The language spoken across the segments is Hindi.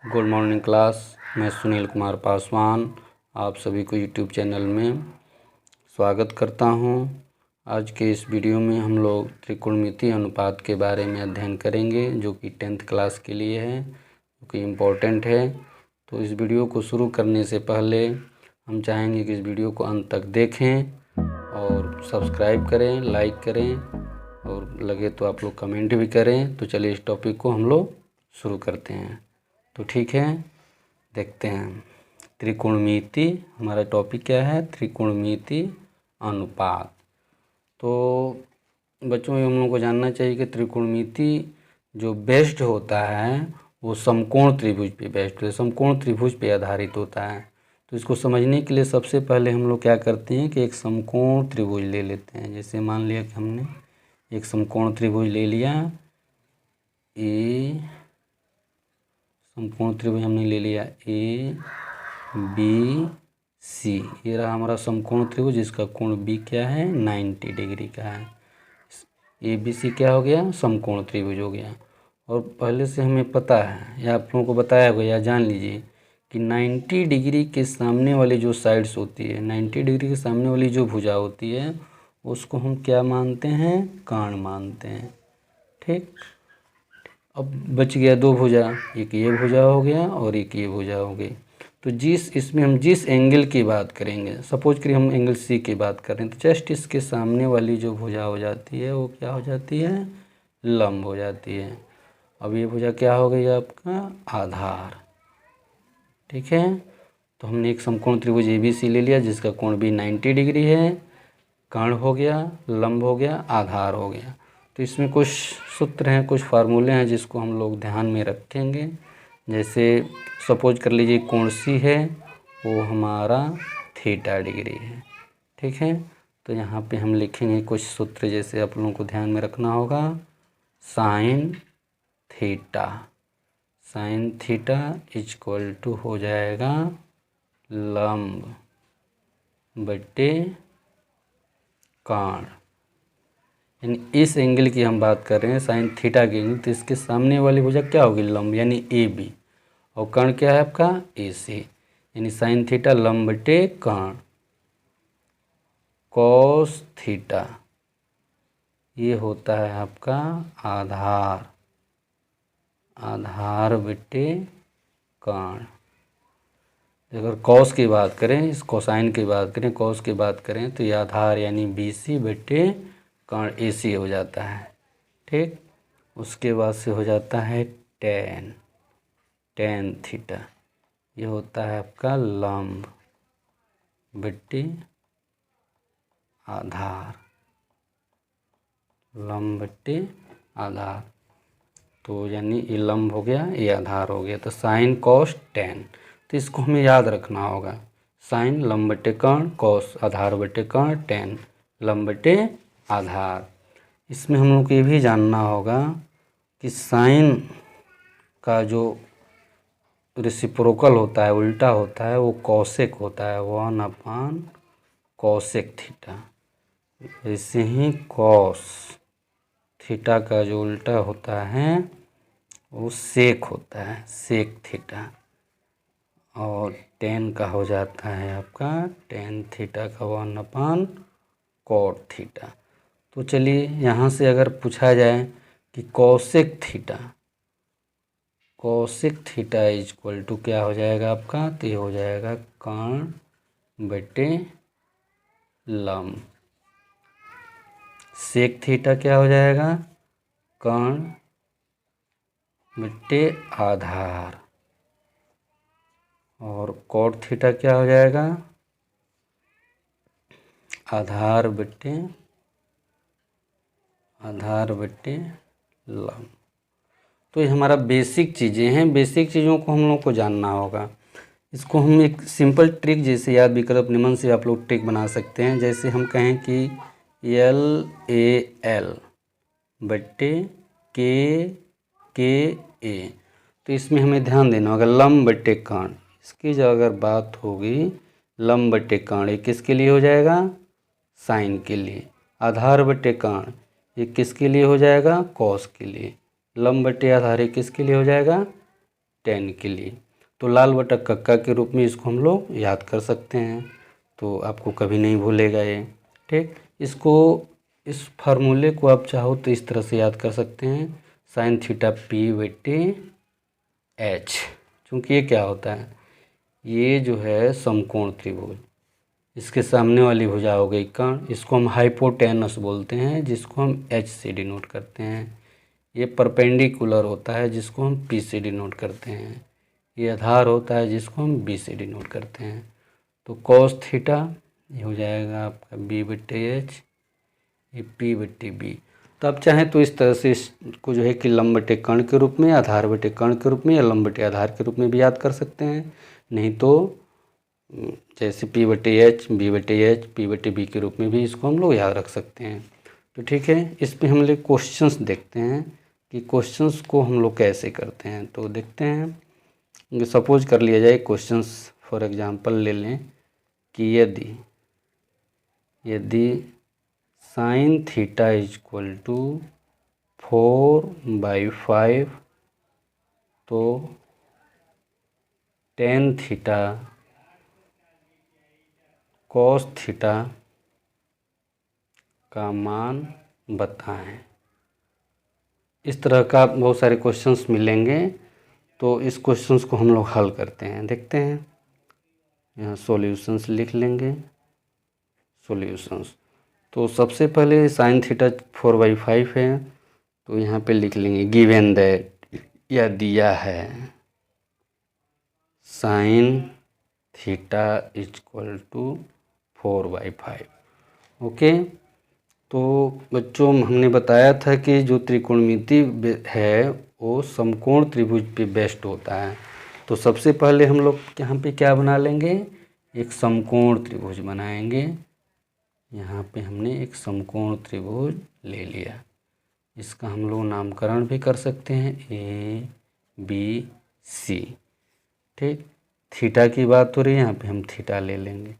Good morning class. मैं सुनील कुमार पासवान आप सभी को यूट्यूब चैनल में स्वागत करता हूं। आज के इस वीडियो में हम लोग त्रिकोणमितीय अनुपात के बारे में अध्ययन करेंगे, जो कि 10th क्लास के लिए है, जो कि इम्पोर्टेंट है। तो इस वीडियो को शुरू करने से पहले हम चाहेंगे कि इस वीडियो को अंत तक देखें और सब्सक्राइब करें, लाइक करें और लगे तो आप लोग कमेंट भी करें। तो चलिए इस टॉपिक को हम लोग शुरू करते हैं। तो ठीक है, देखते हैं। त्रिकोणमिति हमारा टॉपिक क्या है? त्रिकोणमिति अनुपात। तो बच्चों हम लोगों को जानना चाहिए कि त्रिकोणमिति जो बेस्ड होता है वो समकोण त्रिभुज पे बेस्ड होता है, समकोण त्रिभुज पे आधारित होता है। तो इसको समझने के लिए सबसे पहले हम लोग क्या करते हैं कि एक समकोण त्रिभुज ले लेते हैं। जैसे मान लिया कि हमने एक समकोण त्रिभुज ले लिया, समकोण त्रिभुज हमने ले लिया ए बी सी। ये रहा हमारा समकोण त्रिभुज, जिसका कोण बी क्या है? 90 डिग्री का है। ए बी सी क्या हो गया? समकोण त्रिभुज हो गया। और पहले से हमें पता है या आप लोगों को बताया होगा या जान लीजिए कि 90 डिग्री के सामने वाली जो साइड्स होती है, 90 डिग्री के सामने वाली जो भुजा होती है, उसको हम क्या मानते हैं? कर्ण मानते हैं। ठीक, अब बच गया दो भुजा, एक ये भुजा हो गया और एक ये भुजा हो गई। तो इसमें हम जिस एंगल की बात करेंगे, सपोज करिए हम एंगल सी की बात कर रहे हैं, तो जस्ट इसके सामने वाली जो भुजा हो जाती है वो क्या हो जाती है? लंब हो जाती है। अब ये भुजा क्या हो गई आपका? आधार। ठीक है, तो हमने एक समकोण त्रिभुज ABC ले लिया, जिसका कोण भी 90 डिग्री है। कर्ण हो गया, लंब हो गया, आधार हो गया। तो इसमें कुछ सूत्र हैं, कुछ फार्मूले हैं जिसको हम लोग ध्यान में रखेंगे। जैसे सपोज कर लीजिए कोण सी है, वो हमारा थीटा डिग्री है। ठीक है, तो यहाँ पे हम लिखेंगे कुछ सूत्र, जैसे आप लोगों को ध्यान में रखना होगा। Sine theta, sine theta equal to हो जाएगा लंब बटे कर्ण। यानी इस एंगल की हम बात कर रहे हैं, साइन थीटा की एंगल, तो इसके सामने वाली भुजा क्या होगी? लंब, यानी AB। और कर्ण क्या है आपका? AC। यानी साइन थीटा लंब बटे कर्ण। कॉस थीटा ये होता है आपका आधार, आधार बटे कर्ण। अगर कॉस की बात करें, इस कोसाइन की बात करें, कॉस की बात करें, तो ये आधार यानी BC बटे कर्ण AC हो जाता है। ठीक, उसके बाद से हो जाता है टेन, टेन थीटा। ये होता है आपका लंब बटे आधार, लंब बटे आधार। तो यानी ये लंब हो गया, ये आधार हो गया। तो साइन कॉस टेन, तो इसको हमें याद रखना होगा। साइन लंब बटे कर्ण, कॉस आधार बटे कर्ण, टेन लंब बटे आधार। इसमें हम लोग को ये भी जानना होगा कि साइन का जो रेसिप्रोकल होता है, उल्टा होता है, वो कॉसेक होता है, 1/cosec थीटा। ऐसे ही कॉस थीटा का जो उल्टा होता है वो सेक होता है, सेक थीटा। और टेन का हो जाता है आपका टेन थीटा का 1/cot थीटा। तो चलिए यहाँ से अगर पूछा जाए कि cosec theta, cosec theta equal to क्या हो जाएगा आपका? तो ये हो जाएगा कर्ण बटे लंब। सेक थीटा क्या हो जाएगा? कर्ण बटे आधार। और कॉट थीटा क्या हो जाएगा? आधार बटे लंब। तो ये हमारा बेसिक चीज़ें हैं, बेसिक चीज़ों को हम लोग को जानना होगा। इसको हम एक सिंपल ट्रिक जैसे याद विकल्प नियमन से आप लोग ट्रिक बना सकते हैं। जैसे हम कहें कि LAL बटे KA, तो इसमें हमें ध्यान देना होगा लंब बटे कर्ण। इसकी जो अगर बात होगी लंब बटे कर्ण, ये किसके लिए हो जाएगा? साइन के लिए। आधार बटे कर्ण ये किसके लिए हो जाएगा? कॉस के लिए। लंब बटे आधार ये किसके लिए हो जाएगा? 10 के लिए। तो लाल बटा कक्का के रूप में इसको हम लोग याद कर सकते हैं, तो आपको कभी नहीं भूलेगा ये। ठीक, इसको इस फार्मूले को आप चाहो तो इस तरह से याद कर सकते हैं, साइन थीटा पी बटे एच। क्योंकि ये क्या होता है, ये जो है समकोण त्रिभुज, इसके सामने वाली भुजा हो गई कर्ण, इसको हम हाइपोटेनस बोलते हैं, जिसको हम एच से डिनोट करते हैं। ये परपेंडिकुलर होता है, जिसको हम पी से डिनोट करते हैं। ये आधार होता है, जिसको हम बी से डिनोट करते हैं। तो कॉस थीटा ये हो जाएगा आपका बी बटे एच, ये पी बटे बी। तो आप चाहें तो इस तरह से इसको जो है कि लंब बटे कर्ण के रूप में, आधार बटे कर्ण के रूप में, या लंब बटे आधार के रूप में भी याद कर सकते हैं। नहीं तो जैसे पी बटे एच, बी बटे एच, पी बटे बी के रूप में भी इसको हम लोग याद रख सकते हैं। तो ठीक है, इस पे हम लोग क्वेश्चंस देखते हैं कि क्वेश्चंस को हम लोग कैसे करते हैं। तो देखते हैं, सपोज कर लिया जाए क्वेश्चंस फॉर एग्जांपल ले लें कि यदि sine theta is equal to 4/5 तो टेन थीटा कॉस थीटा का मान बताएं। इस तरह का बहुत सारे क्वेश्चंस मिलेंगे, तो इस क्वेश्चंस को हम लोग हल करते हैं। देखते हैं, यहाँ सॉल्यूशंस लिख लेंगे, सॉल्यूशंस। तो सबसे पहले साइन थीटा 4/5 है, तो यहाँ पे लिख लेंगे गिवन दैट, या दिया है sine theta is equal to 4/5। Okay, तो बच्चों हमने बताया था कि जो त्रिकोणमिति है वो समकोण त्रिभुज पे बेस्ड होता है। तो सबसे पहले हम लोग यहाँ पे क्या बना लेंगे, एक समकोण त्रिभुज बनाएंगे। यहाँ पे हमने एक समकोण त्रिभुज ले लिया, इसका हम लोग नामकरण भी कर सकते हैं ए बी सी। ठीक, थीटा की बात हो रही है, यहाँ पे हम थीटा ले लेंगे,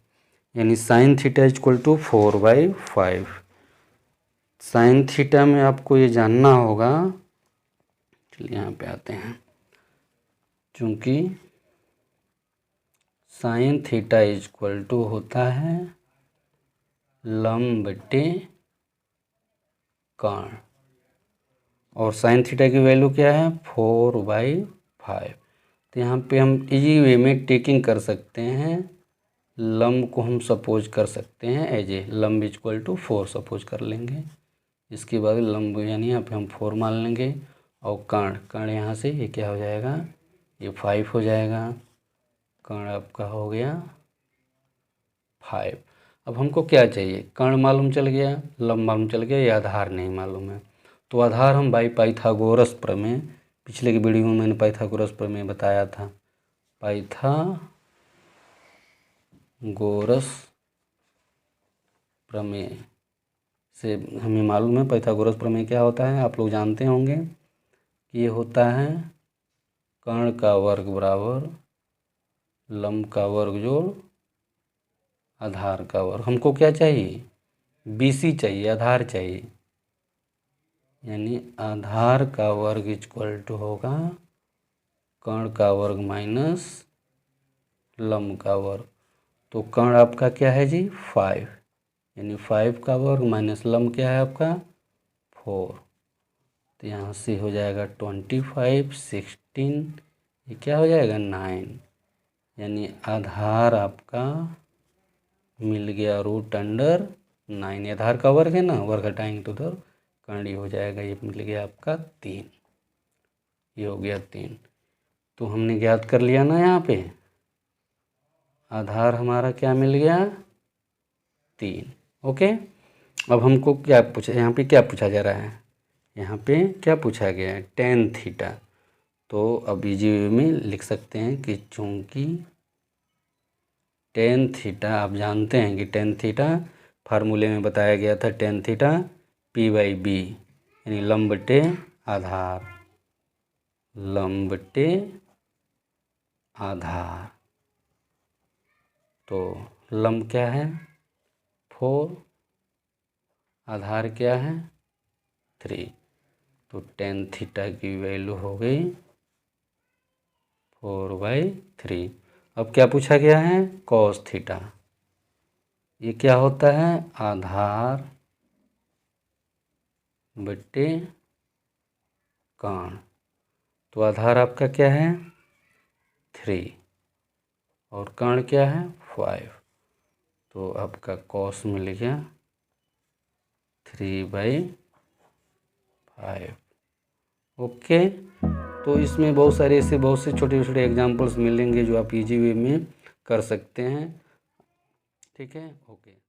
यानी sine theta is equal to 4/5। Sine theta में आपको ये जानना होगा, चलिए यहाँ पे आते हैं, चूँकि sine theta is equal to होता है लंब बटे कर्ण, और साइन थीटा की वैल्यू क्या है 4/5। तो यहाँ पे हम इजी वे में टेकिंग कर सकते हैं, लंब को हम सपोज कर सकते हैं एज ए लंब इज इक्वल टू 4 सपोज कर लेंगे। इसके बाद लंब यानी यहाँ पे हम 4 मान लेंगे, और कर्ण यहाँ से ये क्या हो जाएगा, ये 5 हो जाएगा। कर्ण आपका हो गया 5। अब हमको क्या चाहिए, कर्ण मालूम चल गया, लंब मालूम चल गया, ये आधार नहीं मालूम है। तो आधार हम बाई पाइथागोरस प्रमेय, पिछले की वीडियो में मैंने पाइथागोरस प्रमेय बताया था। पाइथागोरस प्रमेय से हमें मालूम है, पाइथागोरस प्रमेय क्या होता है आप लोग जानते होंगे कि ये होता है कर्ण का वर्ग बराबर लंब का वर्ग जोड़ आधार का वर्ग। हमको क्या चाहिए, BC चाहिए, आधार चाहिए, यानी आधार का वर्ग इक्वल टू होगा कर्ण का वर्ग माइनस लंब का वर्ग। तो कर्ण आपका क्या है जी 5, यानी 5 का वर्ग माइनस लंब क्या है आपका 4। तो यहाँ से हो जाएगा 25, 16, ये क्या हो जाएगा 9, यानी आधार आपका मिल गया √9। आधार का वर्ग है ना, वर्ग हटाएंगे तो उधर कर्ण हो जाएगा, ये मिल गया आपका 3, ये हो गया 3। तो हमने ज्ञात कर लिया ना, यहाँ पे आधार हमारा क्या मिल गया 3। ओके, अब हमको क्या पूछा, यहाँ पे क्या पूछा जा रहा है, यहाँ पे क्या पूछा गया है टेन थीटा। तो अब इजी वे में लिख सकते हैं कि चूँकि टेन थीटा आप जानते हैं कि टेन थीटा फार्मूले में बताया गया था, टेन थीटा P/B, यानी लंब बटे आधार, लंब बटे आधार। तो लंब क्या है 4, आधार क्या है 3। तो टेन थीटा की वैल्यू हो गई 4/3। अब क्या पूछा गया है, कॉस थीटा। ये क्या होता है, आधार बट्टे काण। तो आधार आपका क्या है 3 और काण क्या है 5। तो आपका कॉस मिल गया 3/5। ओके। तो इसमें बहुत सारे ऐसे बहुत से छोटे छोटे एग्जाम्पल्स मिलेंगे जो आप इजी वे में कर सकते हैं। ठीक है, ओके।